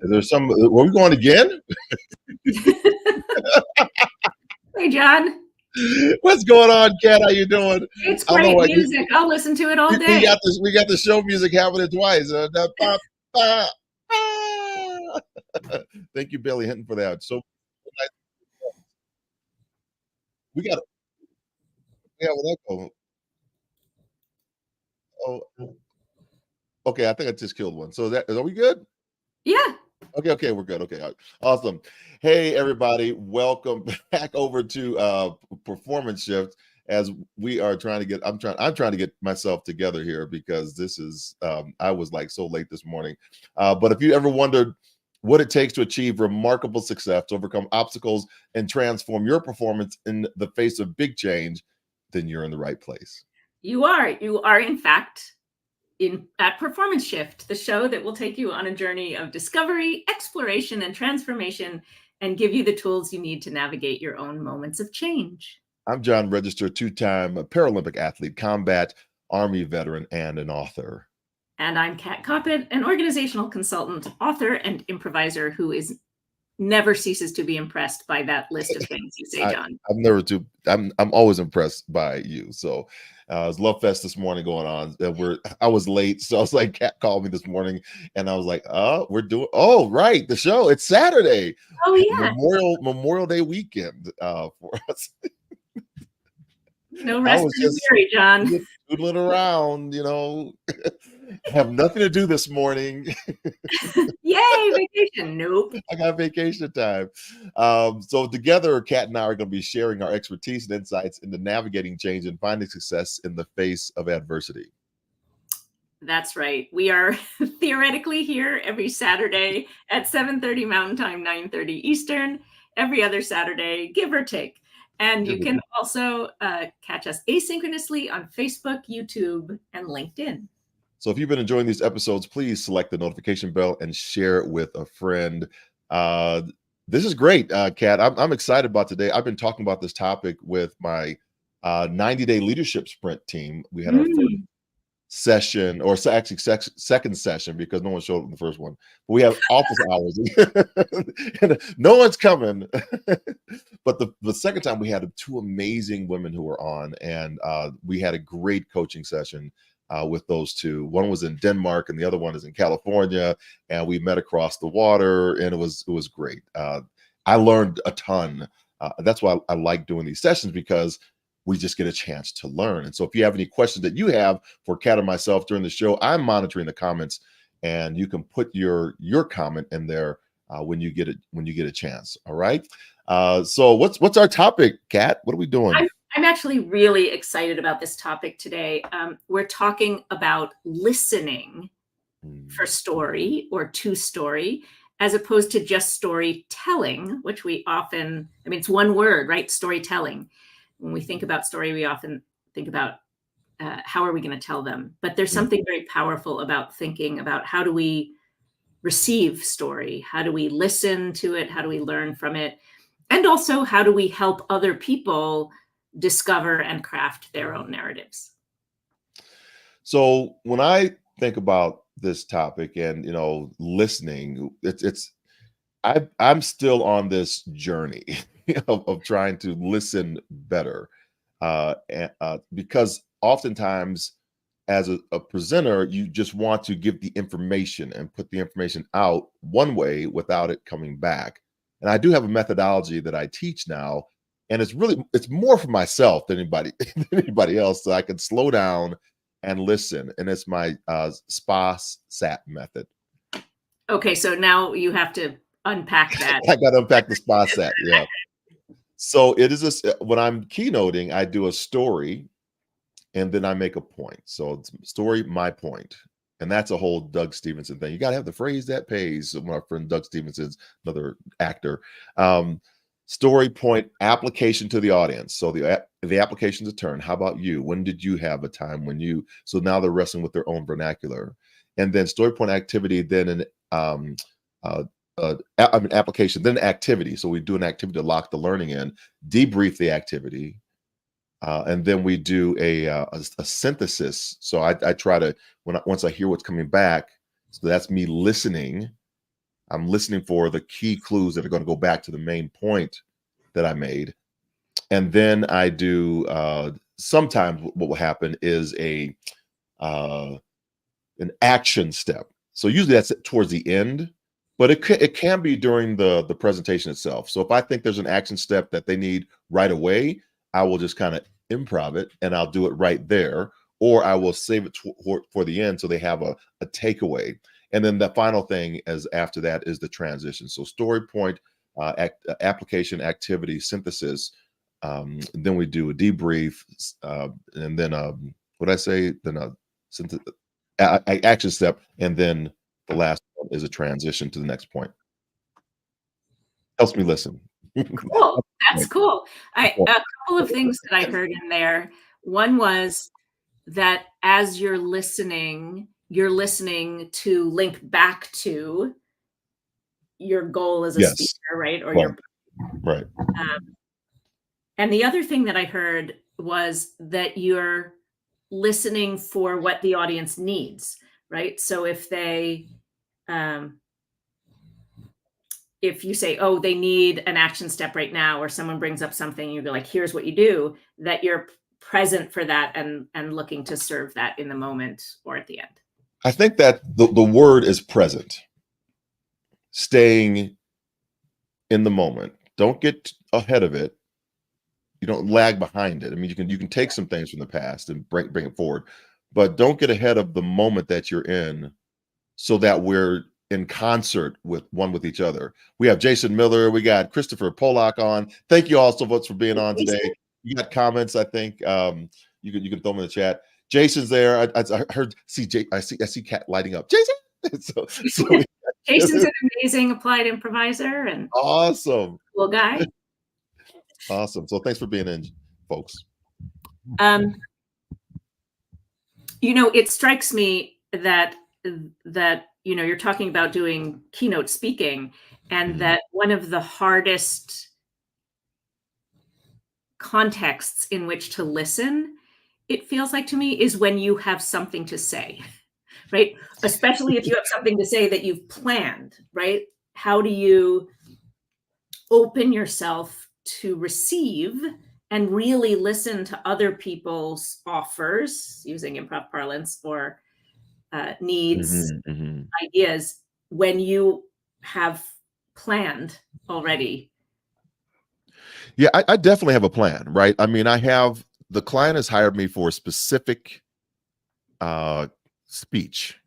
Is there some? Were we going again? Hey, John. What's going on, Kat? How you doing? It's I don't know great what music. I'll listen to it all we day. got this. We got the show music happening twice. Thank you, Billy Hinton, for that. So we got. Yeah, well, that go. Oh, okay. I think I just killed one. So are we good? Yeah. Okay, we're good. Okay, awesome. Hey, everybody, welcome back over to Performance Shift. As we are trying to get, I'm trying to get myself together here because this is, I was like so late this morning. But if you ever wondered what it takes to achieve remarkable success, to overcome obstacles, and transform your performance in the face of big change, then you're in the right place. You are in fact at Performance Shift, the show that will take you on a journey of discovery, exploration, and transformation, and give you the tools you need to navigate your own moments of change. I'm John Register, two-time Paralympic athlete, combat Army veteran, and an author. And I'm Kat Coppett, an organizational consultant, author, and improviser who never ceases to be impressed by that list of things you say, John. I'm always impressed by you. So it was Love Fest this morning going on. I was late, so I was like, Kat called me this morning, and I was like, right, the show. It's Saturday. Oh yeah, Memorial Day weekend for us. No rest in weary, John. Doodling around, have nothing to do this morning. Yay, vacation. Nope. I got vacation time. So together, Kat and I are going to be sharing our expertise and insights into navigating change and finding success in the face of adversity. That's right. We are theoretically here every Saturday at 7:30 Mountain Time, 9:30 Eastern, every other Saturday, give or take. And you can also catch us asynchronously on Facebook, YouTube, and LinkedIn. So if you've been enjoying these episodes, please select the notification bell and share it with a friend. This is great, Kat. I'm excited about today. I've been talking about this topic with my 90-day leadership sprint team. We had our first session, or actually second session, because no one showed up in the first one. But we have office hours and no one's coming. But the second time we had two amazing women who were on, and we had a great coaching session with those two. One was in Denmark and the other one is in California, and we met across the water, and it was great. I learned a ton. That's why I like doing these sessions, because we just get a chance to learn. And so if you have any questions that you have for Kat or myself during the show, I'm monitoring the comments, and you can put your comment in there when you get a chance. All right. So what's our topic, Kat? What are we doing? I'm actually really excited about this topic today. We're talking about listening for story or to story, as opposed to just storytelling, which we often, it's one word, right? Storytelling. When we think about story, we often think about how are we going to tell them? But there's something very powerful about thinking about how do we receive story? How do we listen to it? How do we learn from it? And also, how do we help other people discover and craft their own narratives? So when I think about this topic and, listening, I'm still on this journey of trying to listen better, because oftentimes as a presenter, you just want to give the information and put the information out one way without it coming back. And I do have a methodology that I teach now, and it's more for myself than anybody else, so I can slow down and listen. And it's my SPA-SAT method. Okay, so now you have to unpack that. I got to unpack the SPA-SAT. Yeah. So it is when I'm keynoting, I do a story, and then I make a point. So it's story, my point. And that's a whole Doug Stevenson thing. You got to have the phrase that pays. My friend Doug Stevenson's another actor. Story, point, application to the audience. So the application's a turn. How about you? When did you have a time when you? So now they're wrestling with their own vernacular. And then story, point, activity, then an application, then activity. So we do an activity to lock the learning in, debrief the activity, and then we do a synthesis. So I try to, once I hear what's coming back, so that's me listening, I'm listening for the key clues that are going to go back to the main point that I made. And then I do sometimes what will happen is uh, an action step. So usually that's towards the end, but it can be during the presentation itself. So if I think there's an action step that they need right away, I will just kind of improv it and I'll do it right there, or I will save it for the end so they have a takeaway. And then the final thing as after that is the transition. So story point, application, activity, synthesis. Then we do a debrief, and then what I say, then action step, and then the last one is a transition to the next point. Helps me listen. Cool. That's cool. A couple of things that I heard in there. One was that as you're listening to link back to your goal as a Yes. speaker, right? Or right. And the other thing that I heard was that you're listening for what the audience needs, right? So if they, if you say, oh, they need an action step right now, or someone brings up something, you'd be like, here's what you do, that you're present for that and looking to serve that in the moment or at the end. I think that the word is present, staying in the moment. Don't get ahead of it. You don't lag behind it. I mean, you can take some things from the past and bring it forward, but don't get ahead of the moment that you're in, so that we're in concert with each other. We have Jason Miller, we got Christopher Polak on. Thank you all so much for being on today. You got comments, I think. You can throw them in the chat. Jason's there. I heard I see Kat lighting up. Jason. so Jason's an amazing applied improviser and awesome. Cool guy. Awesome. So thanks for being in, folks. It strikes me that you're talking about doing keynote speaking, and that one of the hardest contexts in which to listen, it feels like to me, is when you have something to say, right? Especially if you have something to say that you've planned, right? How do you open yourself to receive and really listen to other people's offers, using improv parlance, or needs, ideas, when you have planned already? Yeah, I definitely have a plan, right? I mean, the client has hired me for a specific speech,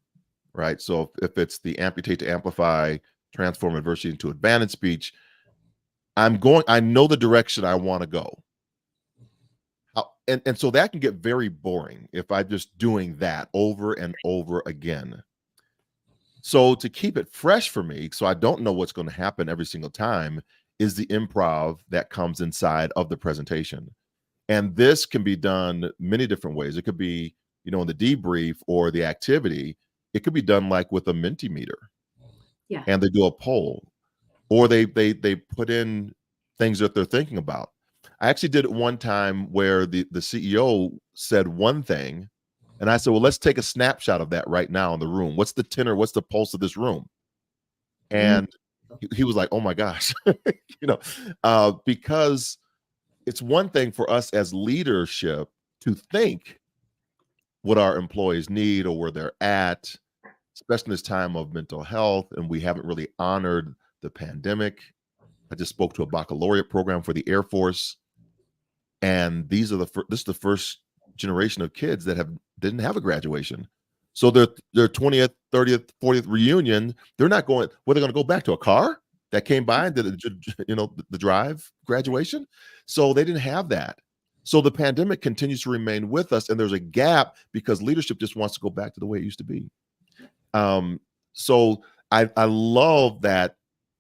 right? So if it's the amputate to amplify, transform adversity into advantage speech, I know the direction I want to go. And so that can get very boring if I'm just doing that over and over again. So to keep it fresh for me, so I don't know what's going to happen every single time, is the improv that comes inside of the presentation. And this can be done many different ways. It could be, in the debrief or the activity. It could be done like with a Mentimeter. Yeah. And they do a poll, or they put in things that they're thinking about. I actually did it one time where the CEO said one thing, and I said, well, let's take a snapshot of that right now in the room. What's the tenor? What's the pulse of this room? And he was like, oh my gosh, because it's one thing for us as leadership to think what our employees need or where they're at, especially in this time of mental health, and we haven't really honored the pandemic. I just spoke to a baccalaureate program for the Air Force, and this is the first generation of kids that didn't have a graduation. So their 20th, 30th, 40th reunion, they're not going. They're going to go back to a car that came by and did the drive graduation. So they didn't have that. So the pandemic continues to remain with us, and there's a gap because leadership just wants to go back to the way it used to be. So I love that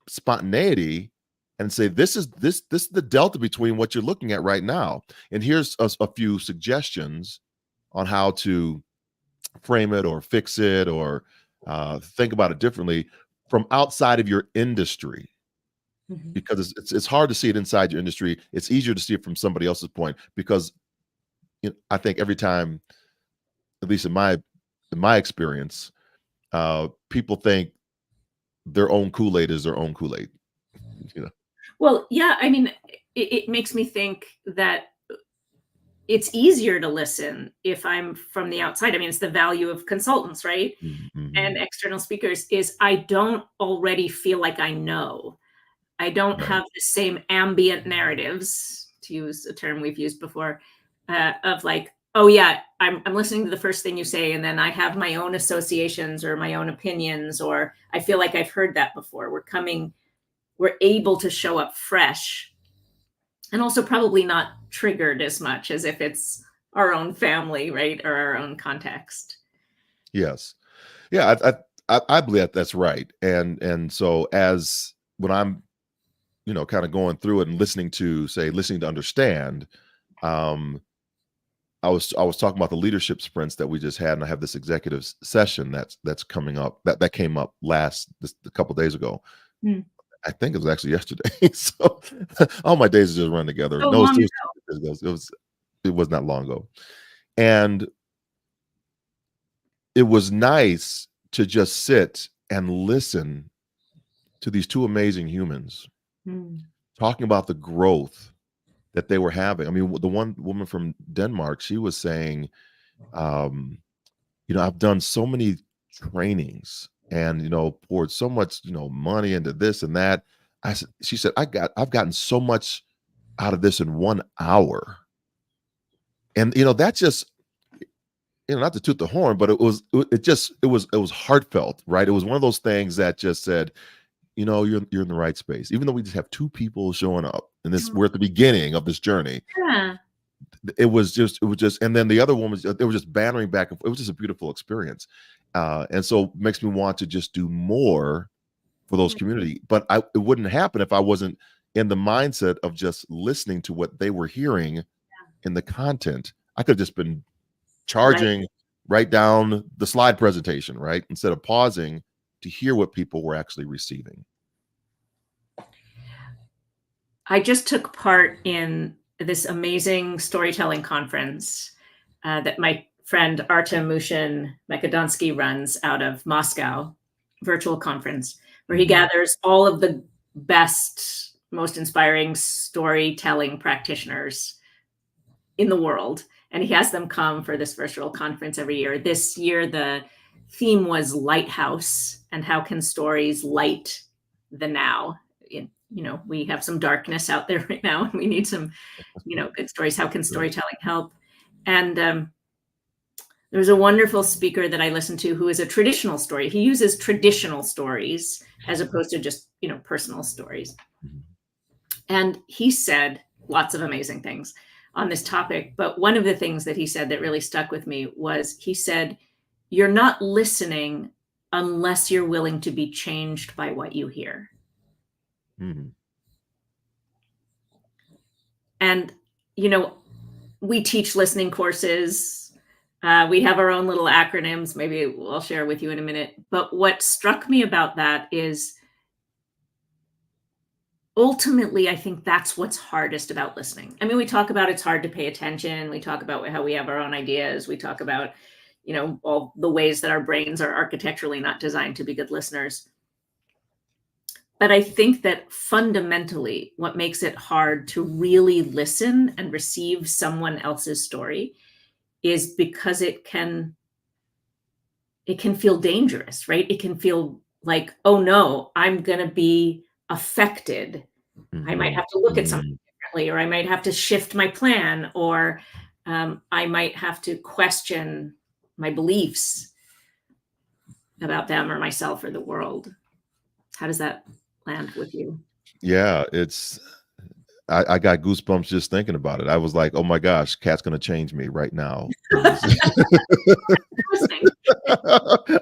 spontaneity, and say this is the delta between what you're looking at right now. And here's a few suggestions on how to frame it or fix it or think about it differently from outside of your industry. Because it's hard to see it inside your industry. It's easier to see it from somebody else's point, because I think every time, at least in my experience, people think their own Kool-Aid is their own Kool-Aid, you know. Well, yeah, I mean, it makes me think that it's easier to listen if I'm from the outside. I mean, it's the value of consultants, right? And Mhm. external speakers is I don't already feel like I know. I don't Right. have the same ambient narratives, to use a term we've used before, of like, oh yeah, I'm listening to the first thing you say, and then I have my own associations or my own opinions, or I feel like I've heard that before. We're able to show up fresh and also probably not triggered as much as if it's our own family, right? Or our own context. Yes. Yeah, I believe that that's right. And so as when I'm, kind of going through it and listening to understand, um, I was talking about the leadership sprints that we just had, and I have this executive session that's coming up that came up a couple days ago. Mm. I think it was actually yesterday. So all my days just run together. So No, long it was not long ago, and it was nice to just sit and listen to these two amazing humans ago. Mm. talking about the growth that they were having. I mean, the one woman from Denmark, she was saying, um, I've done so many trainings and, poured so much, money into this and that. She said, I've gotten so much out of this in 1 hour. And, that just, not to toot the horn, but it was heartfelt, right? It was one of those things that just said, you're in the right space. Even though we just have two people showing up and we're at the beginning of this journey. Yeah. It was just, and then the other woman, they were just bantering back and forth. It was just a beautiful experience. And so it makes me want to just do more for those community. But it wouldn't happen if I wasn't in the mindset of just listening to what they were hearing in the content. I could have just been Right. charging right down the slide presentation, right? Instead of pausing to hear what people were actually receiving. I just took part in this amazing storytelling conference that my friend Artem Mushin Makadonsky runs out of Moscow, virtual conference, where he Mhm. gathers all of the best, most inspiring storytelling practitioners in the world. And he has them come for this virtual conference every year. This year, the theme was Lighthouse and how can stories light the now. We have some darkness out there right now, and we need some, good stories. How can Right. storytelling help? And there was a wonderful speaker that I listened to who is a traditional story. He uses traditional stories as opposed to just, personal stories. Mhm. And he said lots of amazing things on this topic. But one of the things that he said that really stuck with me was he said, you're not listening unless you're willing to be changed by what you hear. Mhm. And, we teach listening courses. We have our own little acronyms. Maybe I'll share with you in a minute. But what struck me about that is ultimately, I think that's what's hardest about listening. I mean, we talk about it's hard to pay attention. We talk about how we have our own ideas. We talk about, all the ways that our brains are architecturally not designed to be good listeners. But I think that fundamentally, what makes it hard to really listen and receive someone else's story is because it can feel dangerous, right? It can feel like, oh no, I'm going to be affected. I might Mhm. have to look at something Mhm. differently, or I might have to shift my plan, or I might have to question my beliefs about them or myself or the world. How does that land with you? Yeah, I got goosebumps just thinking about it. I was like, "Oh my gosh, Cat's gonna change me right now in this." Listening.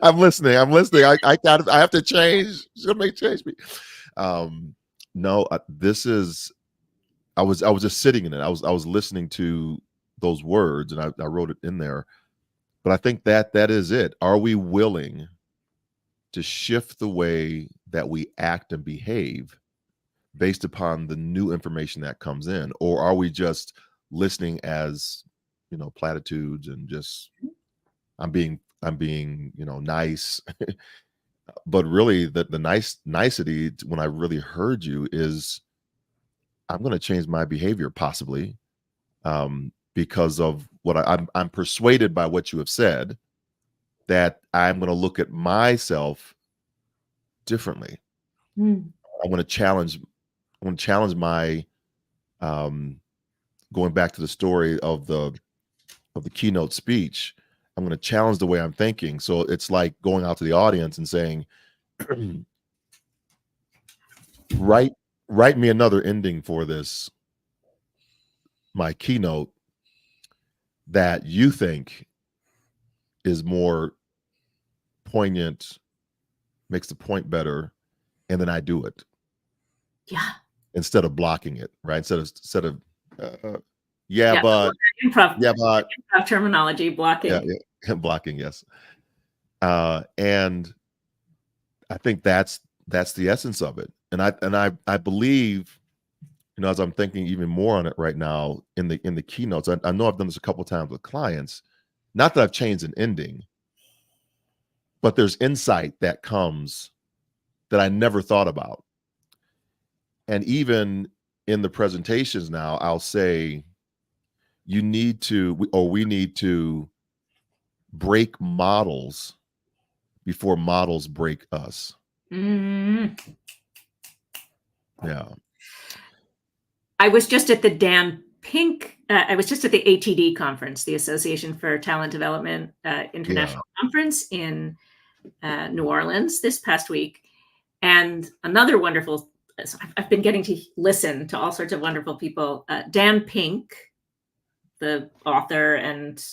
I'm listening. I'm listening. I have to change. She's gonna change me. Um, no, this is. I was just sitting in it. I was listening to those words, and I wrote it in there. But I think that is it. Are we willing to shift the way that we act and behave based upon the new information that comes in, or are we just listening as platitudes and just I'm being nice But really, the nicety when I really heard you is, I'm going to change my behavior possibly, because of what I'm persuaded by what you have said, that I'm going to look at myself differently. Mm. I want to challenge. I want to challenge my, um, going back to the story of the keynote speech. I'm going to challenge the way I'm thinking. So it's like going out to the audience and saying, write write me another ending for this, my keynote, that you think is more poignant, makes the point better, and then I do it Yeah. instead of blocking it, right? Instead of yeah, Yeah. but Improv, yeah, but improv terminology, yeah, blocking. yeah, blocking, yes. And I think that's the essence of it. And I believe, as I'm thinking even more on it right now in the keynotes, I know I've done this a couple times with clients. Not that I've changed an ending, but there's insight that comes that I never thought about. And even in the presentations now, I'll say, we need to break models before models break us. Mm. Yeah. I was just at the Dan Pink. I was just at the ATD conference, the Association for Talent Development Yeah. International Conference in New Orleans this past week, and another wonderful. So I've been getting to listen to all sorts of wonderful people. Dan Pink, the author, and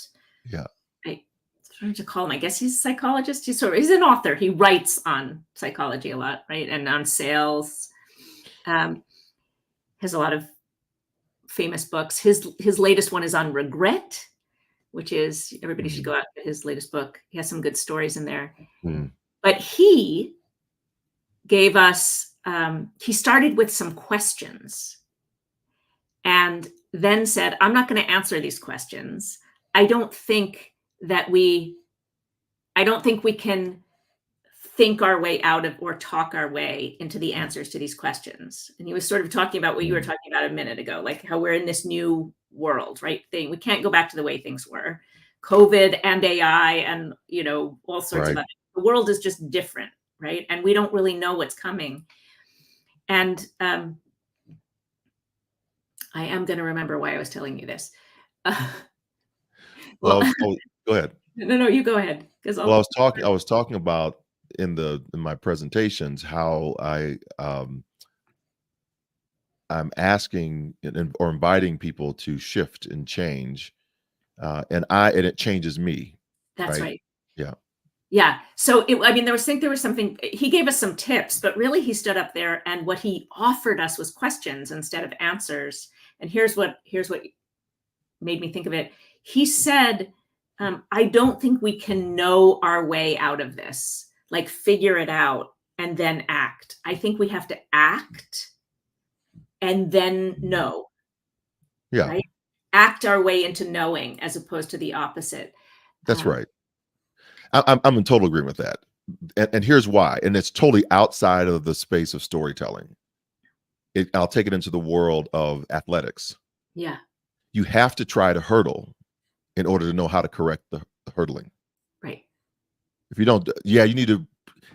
Yeah. I trying to call him. I guess he's a psychologist. He's an author. He writes on psychology a lot, right, and on sales. Has a lot of famous books. His latest one is on regret, which is everybody should go out to his latest book. He has some good stories in there. Mm. But he gave us, he started with some questions and then said, I'm not going to answer these questions. I don't think we can think our way out of or talk our way into the answers to these questions. And he was sort of talking about what you were talking about a minute ago, like how we're in this new world, right? We can't go back to the way things were. COVID and AI and, all sorts of Right. other. The world is just different, right? And we don't really know what's coming. And I am going to remember why I was telling you this. Well, Go ahead. no, you go ahead. Because Well, I was talking about in my presentations how I'm asking or inviting people to shift and change, and it changes me, That's right? right. Yeah. Yeah. So there was something, he gave us some tips, but really he stood up there and what he offered us was questions instead of answers. And here's what made me think of it. He said, I don't think we can know our way out of this, like figure it out and then act. I think we have to act and then know, Yeah, right? Act our way into knowing as opposed to the opposite. that's right. I'm in total agreement with that. And here's why. And it's totally outside of the space of storytelling. I'll take it into the world of athletics. Yeah. You have to try to hurdle in order to know how to correct the hurdling. Right. If you don't, you need to.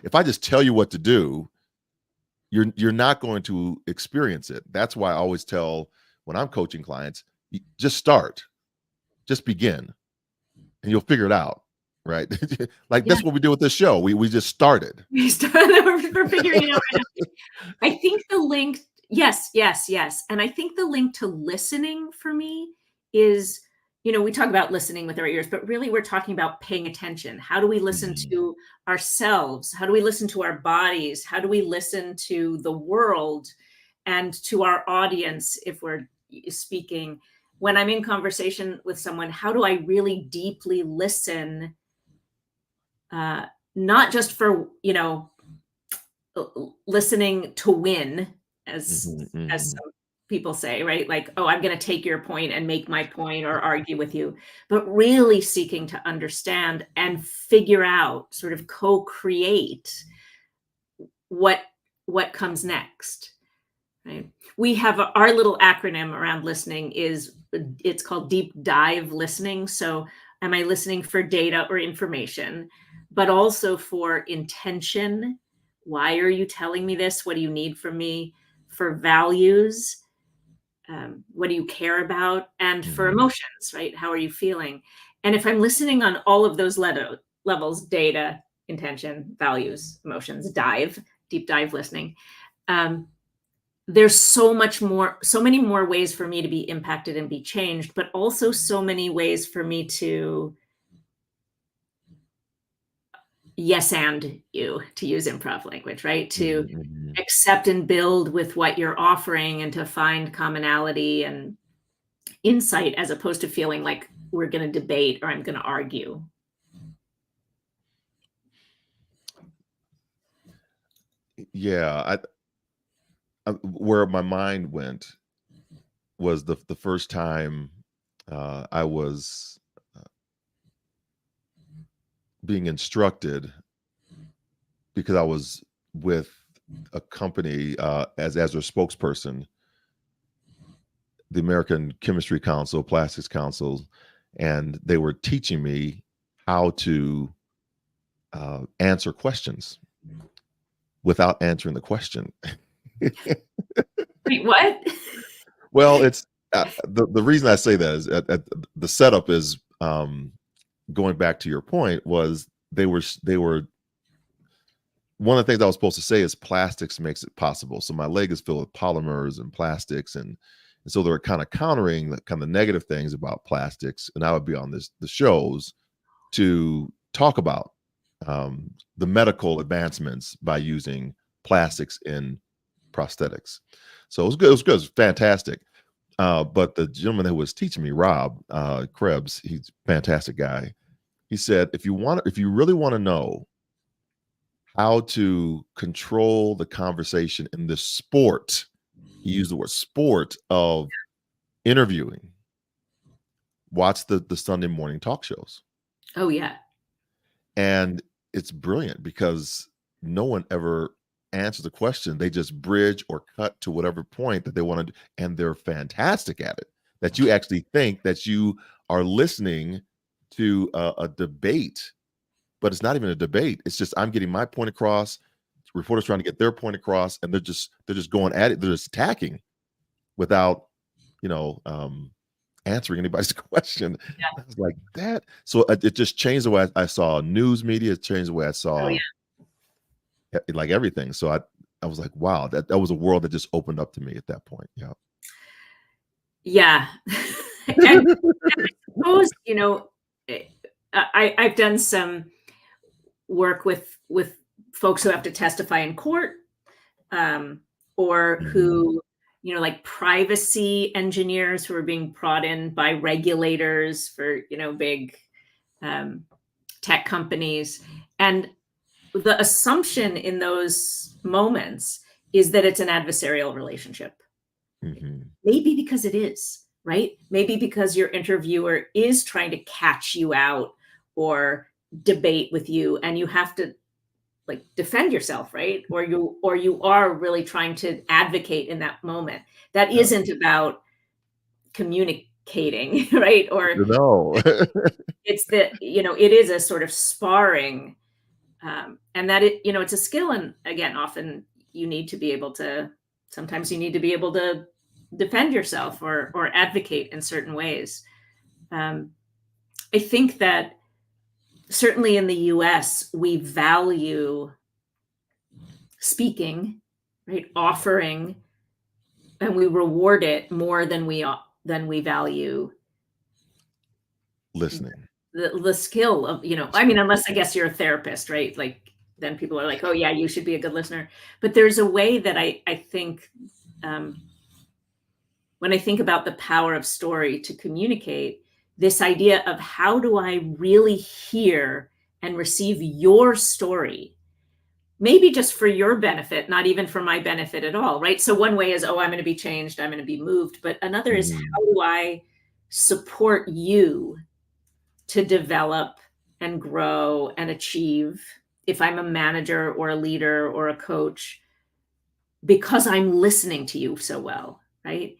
If I just tell you what to do, you're not going to experience it. That's why I always tell, when I'm coaching clients, just start, just begin, and you'll figure it out. Right? Like Yeah. that's what we do with this show. We just started. We're figuring it out right now. I think the link, yes. And I think the link to listening for me is, we talk about listening with our ears, but really we're talking about paying attention. How do we listen to ourselves? How do we listen to our bodies? How do we listen to the world and to our audience if we're speaking? When I'm in conversation with someone, how do I really deeply listen? Not just for, listening to win, as some people say, right? Like, oh, I'm going to take your point and make my point or argue with you, but really seeking to understand and figure out, sort of co-create what comes next, right? We have our little acronym around listening it's called deep dive listening. So am I listening for data or information, but also for intention? Why are you telling me this? What do you need from me? For values, what do you care about? And for Mhm. emotions, right? How are you feeling? And if I'm listening on all of those levels, data, intention, values, emotions, deep dive listening, um, there's so many more ways for me to be impacted and be changed, but also so many ways for me to yes and you, to use improv language, right? To Mhm, mhm. accept and build with what you're offering and to find commonality and insight as opposed to feeling like we're going to debate or I'm going to argue. Yeah, where my mind went was the first time I was being instructed because I was with a company as their spokesperson, the American Chemistry Council, Plastics Council, and they were teaching me how to answer questions without answering the question. Wait, what? Well, it's the reason I say that is the setup is going back to your point was they were one of the things I was supposed to say is plastics makes it possible. So my leg is filled with polymers and plastics, and so they were kind of countering the kind of negative things about plastics, and I would be on the shows to talk about the medical advancements by using plastics in prosthetics. So it was good. It was good. It was fantastic. But the gentleman who was teaching me, Rob Krebs, he's a fantastic guy. He said, if you really want to know how to control the conversation in the sport, he used the word sport of interviewing, watch the Sunday morning talk shows. Oh, yeah. And it's brilliant because no one ever answers the question. They just bridge or cut to whatever point that they want to do, and they're fantastic at it. That you actually think that you are listening to a debate, but it's not even a debate. It's just I'm getting my point across. Reporters trying to get their point across, and they're just going at it. They're just attacking without you know answering anybody's question. I was like that. So it just changed the way I saw news media. It changed the way I Oh, saw yeah. like everything. So I was like, wow, that was a world that just opened up to me at that point. Yeah. Yeah. And I suppose, eh, I've done some work with folks who have to testify in court, um, or Mhm. who, like privacy engineers who are being brought in by regulators for, big um, tech companies. And the assumption in those moments is that it's an adversarial relationship. Mhm. Maybe because it is, right? Maybe because your interviewer is trying to catch you out or debate with you and you have to like defend yourself, right? Or you are really trying to advocate in that moment. That Yeah. isn't about communicating, right? Or No. it's that, it is a sort of sparring, and that it's a skill. And again, often you need to be able to, sometimes you need to be able to defend yourself or advocate in certain ways. Um, I think that certainly in the US, we value speaking, right? Offering, and we reward it more than we value Listening. the skill of, I mean, unless I guess you're a therapist, right? Like then people are like, oh yeah, you should be a good listener. But there's a way that I think, um, when I think about the power of story to communicate, this idea of how do I really hear and receive your story, maybe just for your benefit, not even for my benefit at all, right? So one way is, oh, I'm going to be changed, I'm going to be moved. But another is, Mhm. how do I support you to develop and grow and achieve if I'm a manager or a leader or a coach, because I'm listening to you so well, right?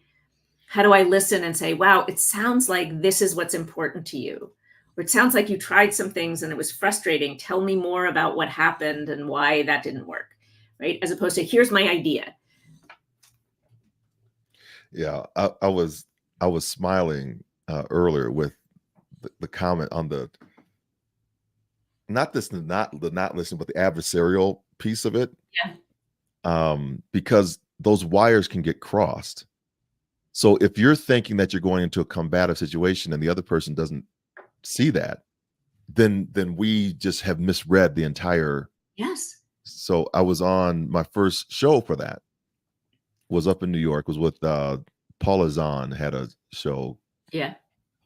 How do I listen and say, wow, it sounds like this is what's important to you? Or it sounds like you tried some things and it was frustrating. Tell me more about what happened and why that didn't work, right? As opposed to, here's my idea. Yeah, I was smiling earlier with the comment on the not listening, but the adversarial piece of it. Yeah. Because those wires can get crossed. So if you're thinking that you're going into a combative situation and the other person doesn't see that, then we just have misread the entire. Yes. So I was on my first show for that. Was up in New York. Was with Paula Zahn, had a show. Yeah.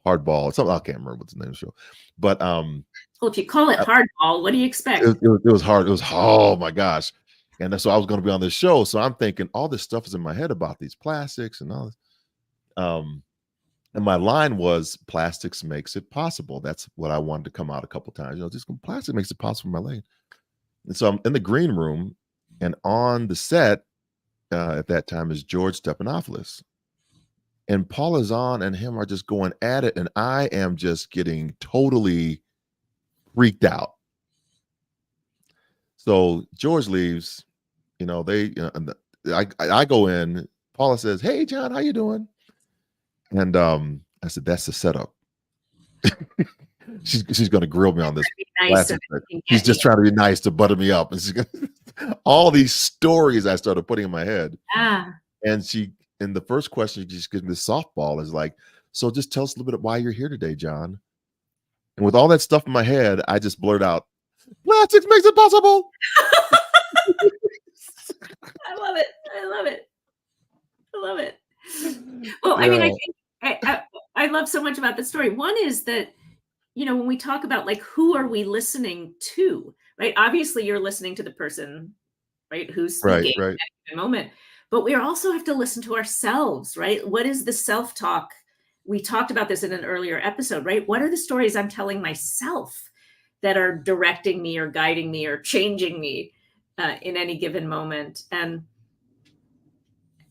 Hardball. Something I can't remember what's the name of the show, but well, if you call it hardball, what do you expect? It was hard. It was, oh my gosh. And so I was going to be on this show. So I'm thinking all this stuff is in my head about these plastics and all this. And my line was, plastics makes it possible. That's what I wanted to come out a couple times. Just plastic makes it possible in my lane. And so I'm in the green room, and on the set at that time is George Stephanopoulos. And Paula Zahn and him are just going at it. And I am just getting totally freaked out. So George leaves, I go in. Paula says, "Hey, John, how you doing?" And I said, "That's the setup." she's going to grill me on this. Nice, she's just trying to be nice to butter me up. And she's all these stories I started putting in my head. And in the first question, she just gives me the softball, is like, "So just tell us a little bit of why you're here today, John." And with all that stuff in my head, I just blurt out, "Plastics makes it possible." I love it. I love it. I love it. Well, I mean, I think I love so much about the story. One is that, when we talk about like, who are we listening to, right? Obviously, you're listening to the person, right, who's speaking right. at the moment. But we also have to listen to ourselves, right? What is the self-talk? We talked about this in an earlier episode, right? What are the stories I'm telling myself that are directing me or guiding me or changing me in any given moment? And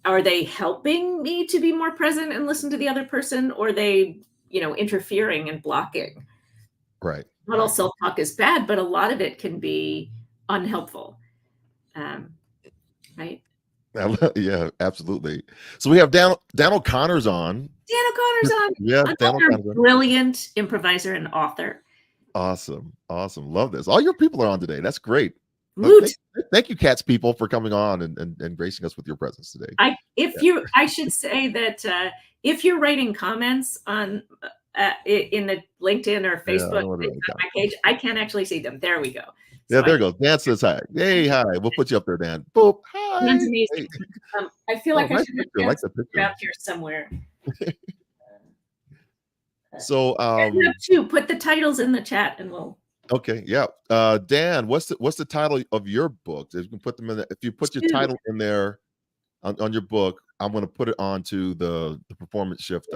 are they helping me to be more present and listen to the other person, or are they, interfering and blocking? Right. Not all self-talk is bad, but a lot of it can be unhelpful. Right? Yeah, absolutely. So we have Dan O'Connor's on. Dan O'Connor's on. Yeah, Dan O'Connor's brilliant improviser and author. Awesome. Love this. All your people are on today. That's great. Thank you, Cats people, for coming on and gracing us with your presence today. I should say that if you're writing comments on in the LinkedIn or Facebook my page, I can't actually see them. There we go. Yeah, there goes. Dan says hi. Hey, hi. We'll put you up there, Dan. Boop. Hi. Dan's amazing. Hey. I feel like I should have like the picture around here somewhere. So to put the titles in the chat and we'll. Okay, yeah. Dan, what's the title of your book? If you can put them in if you put your title in there on your book, I'm going to put it onto the Performance Shift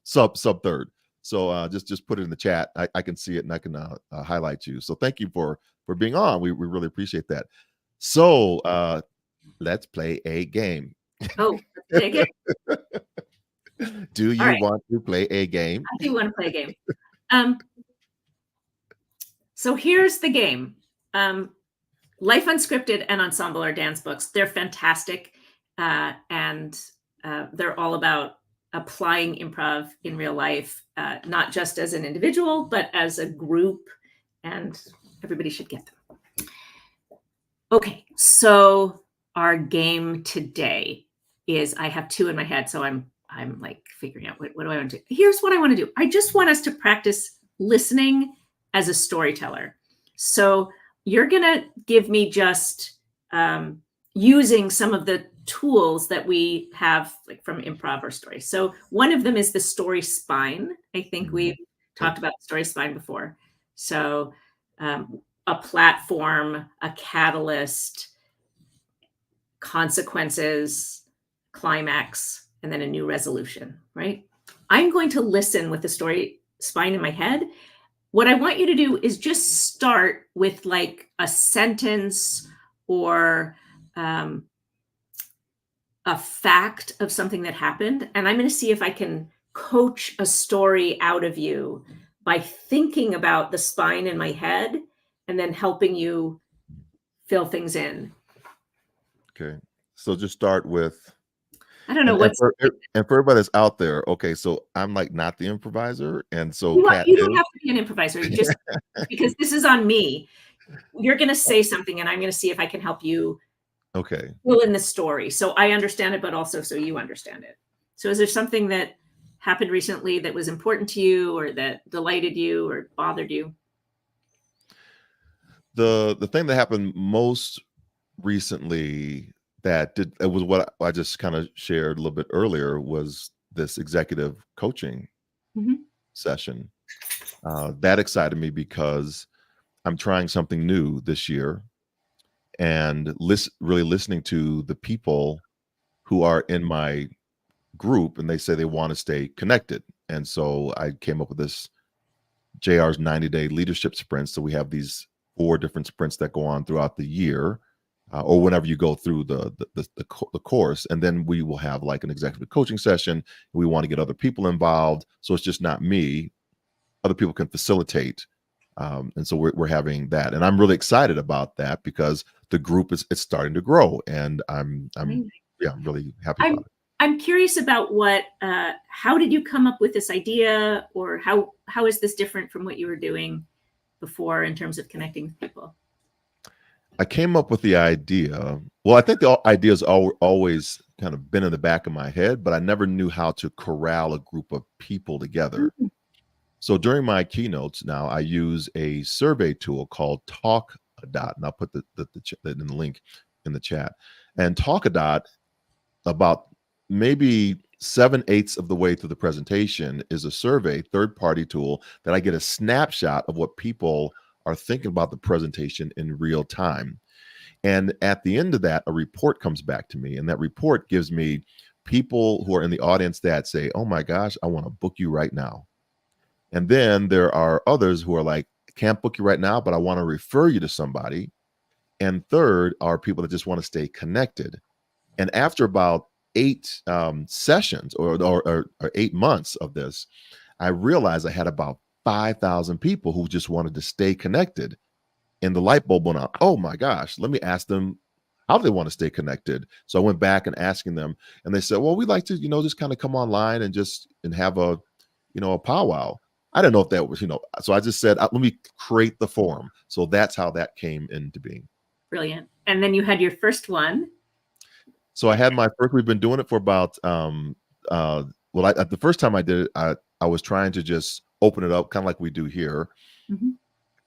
sub third. So just put it in the chat. I can see it and I can highlight you. So thank you for being on. We really appreciate that. So let's play a game. Oh, play a game. Do you want to play a game? I do want to play a game. So here's the game. Life Unscripted and Ensemble are Dan's books. They're fantastic. And they're all about applying improv in real life, not just as an individual, but as a group. And everybody should get them. Okay, so our game today is, I have two in my head, so I'm like figuring out what do I want to do. Here's what I want to do. I just want us to practice listening as a storyteller. So you're gonna give me just using some of the tools that we have, like from improv or story. So one of them is the story spine. I think we've talked about the story spine before. So a platform, a catalyst, consequences, climax, and then a new resolution, right? I'm going to listen with the story spine in my head. what I want you to do is just start with like a sentence or a fact of something that happened. And I'm going to see if I can coach a story out of you by thinking about the spine in my head and then helping you fill things in. Okay. So just start with, I don't know and what's for everybody that's out there, okay, so I'm like not the improviser, and so you, Kat you don't is. have to be an improviser, just because this is on me. You're going to say something and I'm going to see if I can help you Okay. fill in the story so I understand it, but also so you understand it. So is there something that happened recently that was important to you or that delighted you or bothered you? The thing that happened most recently that did it was what I just kind of shared a little bit earlier was this executive coaching Mhm. session. That excited me because I'm trying something new this year and really listening to the people who are in my group, and they say they want to stay connected. And so I came up with this JR's 90-day leadership sprints. So we have these 4 different sprints that go on throughout the year, or whenever you go through the course, and then we will have like an executive coaching session. We want to get other people involved, so it's just not me. Other people can facilitate, and so we're having that, and I'm really excited about that because the group it's starting to grow, and I'm Amazing. yeah, I'm really happy I'm about it. I'm curious about what how did you come up with this idea, or how is this different from what you were doing before in terms of connecting with people? I came up with the idea. Well, I think the idea's always kind of been in the back of my head, but I never knew how to corral a group of people together. Mm, So during my keynotes now, I use a survey tool called Talkadot, and I'll put the link in the chat. And Talkadot, about maybe 7/8 of the way through the presentation, is a survey third-party tool that I get a snapshot of what people are thinking about the presentation in real time. And at the end of that, a report comes back to me, and that report gives me people who are in the audience that say, "Oh my gosh, I want to book you right now." And then there are others who are like, "Can't book you right now, but I want to refer you to somebody." And third are people that just want to stay connected. And after about 8 sessions or 8 months of this, I realized I had about 5,000 people who just wanted to stay connected. And the light bulb went on. Oh my gosh, let me ask them how they want to stay connected. So I went back and asking them, and they said, "Well, we'd like to, just kind of come online and just and have a powwow." I don't know if that was, so I just said, let me create the forum. So that's how that came into being. Brilliant. And then you had your first one. So I had my first, we've been doing it for about, the first time I did it, I was trying to just open it up, kind of like we do here. Mhm.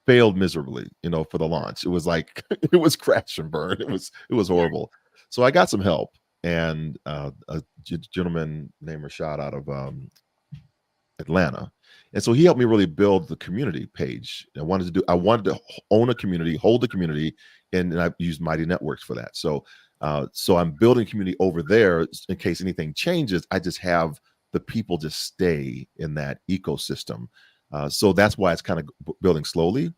Failed miserably, for the launch. It was like, it was crash and burn. It was horrible. So I got some help, and a gentleman named Rashad out of Atlanta. And so he helped me really build the community page. I wanted to own a community, hold the community, and I used Mighty Networks for that. So I'm building community over there in case anything changes. I just have the people just stay in that ecosystem. So that's why it's kind of building slowly.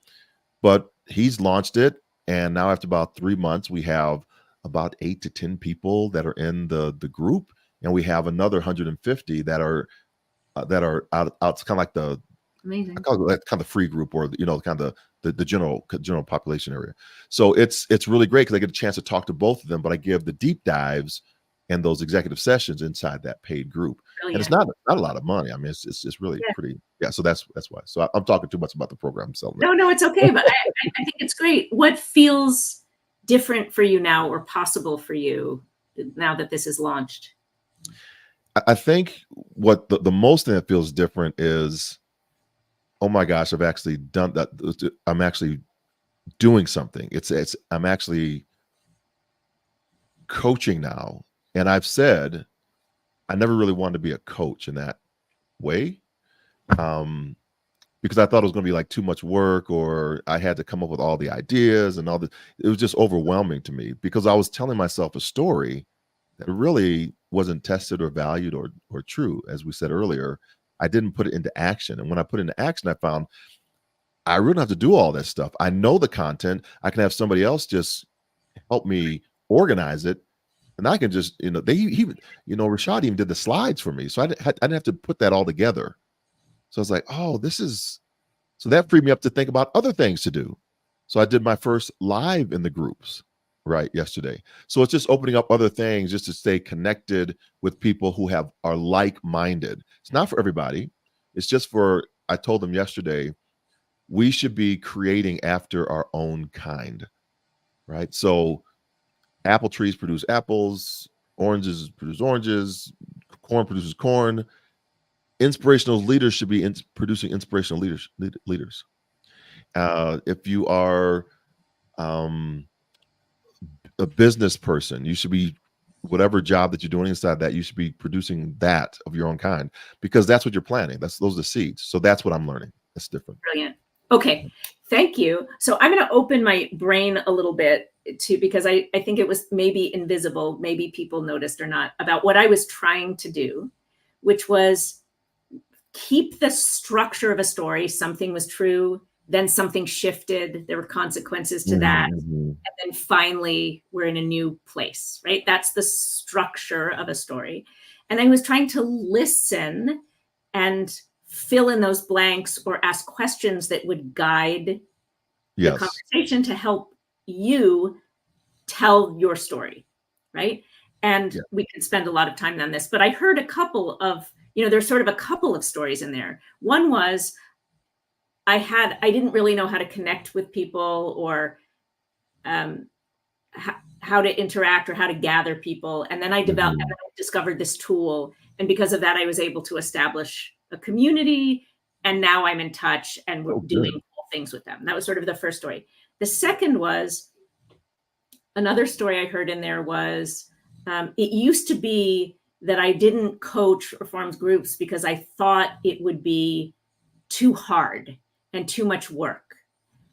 But he's launched it, and now after about 3 months, we have about 8 to 10 people that are in the group, and we have another 150 that are out. It's kind of like I Amazing. call it kind of free group, or kind of the general population area. So it's really great because I get a chance to talk to both of them, but I give the deep dives and those executive sessions inside that paid group. Brilliant. And it's not a lot of money. I mean, it's really pretty. Yeah. So that's why. So I'm talking too much about the program. So No, it's okay. But I think it's great. What feels different for you now or possible for you now that this is launched? I think what the most thing that feels different is, oh my gosh, I've actually done that. I'm actually doing something. I'm actually coaching now. And I've said I never really wanted to be a coach in that way. Because I thought it was going to be like too much work, or I had to come up with all the ideas and all the, it was just overwhelming to me because I was telling myself a story that really wasn't tested or valued or true. As we said earlier, I didn't put it into action. And when I put it into action, I found I really don't have to do all that stuff. I know the content. I can have somebody else just help me organize it. And I can just, Rashad even did the slides for me. So I didn't have to put that all together. So I was like, oh, so that freed me up to think about other things to do. So I did my first live in the groups, right, yesterday. So it's just opening up other things just to stay connected with people who are like-minded. It's not for everybody. It's just I told them yesterday, we should be creating after our own kind, right? So apple trees produce apples, oranges produce oranges, corn produces corn. Inspirational leaders should be producing inspirational leaders. If you are a business person, you should be, whatever job that you're doing inside that, you should be producing that of your own kind, because that's what you're planting. Those are the seeds. So that's what I'm learning. That's different. Brilliant. Okay. Thank you. So I'm going to open my brain a little bit because I think it was maybe invisible, maybe people noticed or not, about what I was trying to do, which was keep the structure of a story. Something was true, then something shifted. There were consequences to that. And then finally, we're in a new place, right? That's the structure of a story. And I was trying to listen and fill in those blanks or ask questions that would guide the conversation to help you tell your story, right? And we can spend a lot of time on this, but I heard a couple of, there's sort of a couple of stories in there. One was I didn't really know how to connect with people or how to interact or how to gather people. And then I discovered this tool. And because of that, I was able to establish a community, and now I'm in touch and we're doing cool things with them. That was sort of the first story. The second was another story I heard in there was it used to be that I didn't coach or form groups because I thought it would be too hard and too much work.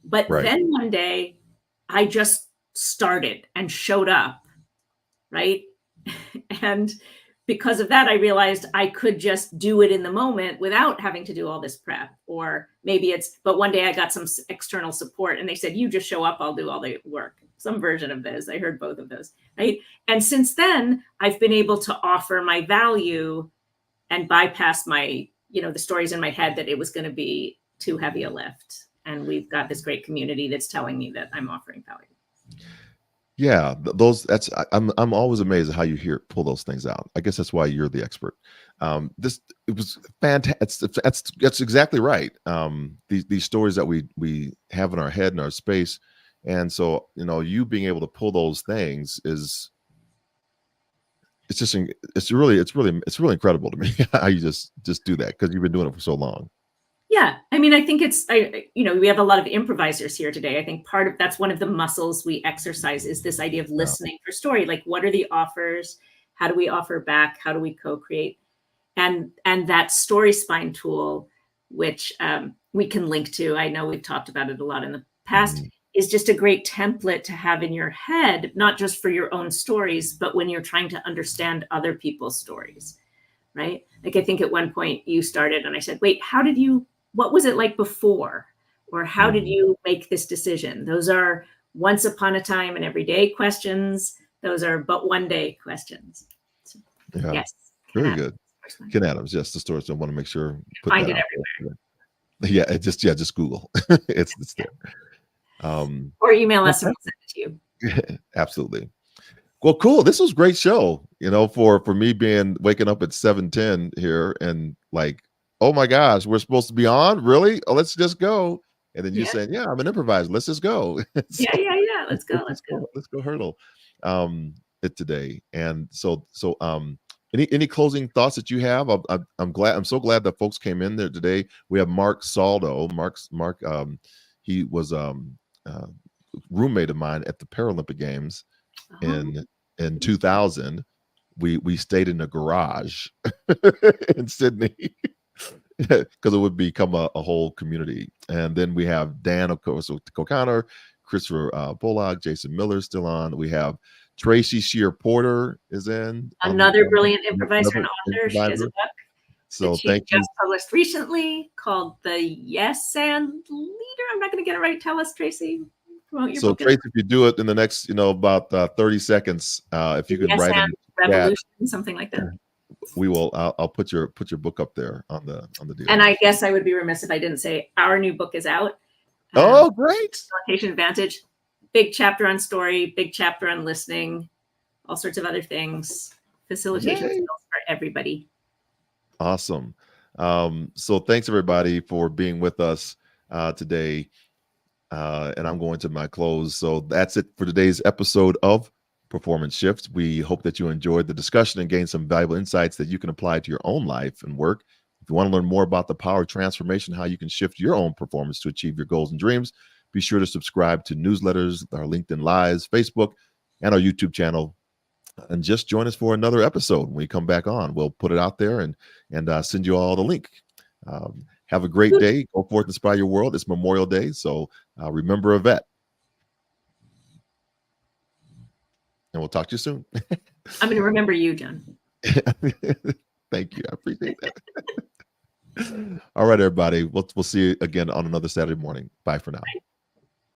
But then one day I just started and showed up, right? And because of that, I realized I could just do it in the moment without having to do all this prep. Or maybe but one day I got some external support and they said, you just show up, I'll do all the work. Some version of this. I heard both of those, right? And since then, I've been able to offer my value and bypass my, the stories in my head that it was going to be too heavy a lift. And we've got this great community that's telling me that I'm offering value. Yeah, I'm always amazed at how you pull those things out. I guess that's why you're the expert. It was fantastic. That's exactly right. These stories that we have in our head and our space, and so you being able to pull those things it's really incredible to me how you just do that, because you've been doing it for so long. Yeah. I mean, I think we have a lot of improvisers here today. I think that's one of the muscles we exercise is this idea of listening for story. Like, what are the offers? How do we offer back? How do we co-create? And that Story Spine tool, which we can link to, I know we've talked about it a lot in the past, is just a great template to have in your head, not just for your own stories, but when you're trying to understand other people's stories, right? Like, I think at one point you started and I said, wait, what was it like before? Or how did you make this decision? Those are once upon a time and everyday questions. Those are but one day questions. So, yes. Very good. Ken Adams. Yes. The stories. I want to make sure. Find it everywhere. Yeah. Just Google. it's there. Or email us and we'll send it to you. Absolutely. Well, cool. This was a great show, for me waking up at 7:10 here and like, oh my gosh, we're supposed to be on? Really? Oh, let's just go. And then you saying, yeah, I'm an improviser. Let's just go. Yeah. Let's go. Let's go hurdle it today. And so any closing thoughts that you have? I'm so glad that folks came in there today. We have Mark Saldo. Mark, he was roommate of mine at the Paralympic Games in 2000. We stayed in a garage in Sydney. Because it would become a whole community. And then we have Dan, of course, O'Connor, Christopher Bullock, Jason Miller still on. We have Tracy Shear Porter is in. Another brilliant improviser and author. She has a book. So that she thank you. just published recently called The Yes and Leader. I'm not going to get it right. Tell us, Tracy. Promote your So book. Trace, if you do it in the next, about 30 seconds, if you can Yes write in and the chat, Revolution, something like that. we will. I'll put your book up there on the deal. And I guess I would be remiss if I didn't say our new book is out. Oh, great! Facilitation Advantage. Big chapter on story, big chapter on listening, all sorts of other things. Facilitation skills for everybody. Awesome. So thanks everybody for being with us today. And I'm going to my close. So that's it for today's episode of Performance Shift. We hope that you enjoyed the discussion and gained some valuable insights that you can apply to your own life and work. If you want to learn more about the power of transformation, how you can shift your own performance to achieve your goals and dreams, be sure to subscribe to newsletters, our LinkedIn Lives, Facebook, and our YouTube channel. And just join us for another episode. When we come back on, we'll put it out there and send you all the link. Have a great day. Go forth and inspire your world. It's Memorial Day, so remember a vet. And we'll talk to you soon. I'm going to remember you, John. Thank you. I appreciate that. All right, everybody. We'll see you again on another Saturday morning. Bye for now. Bye.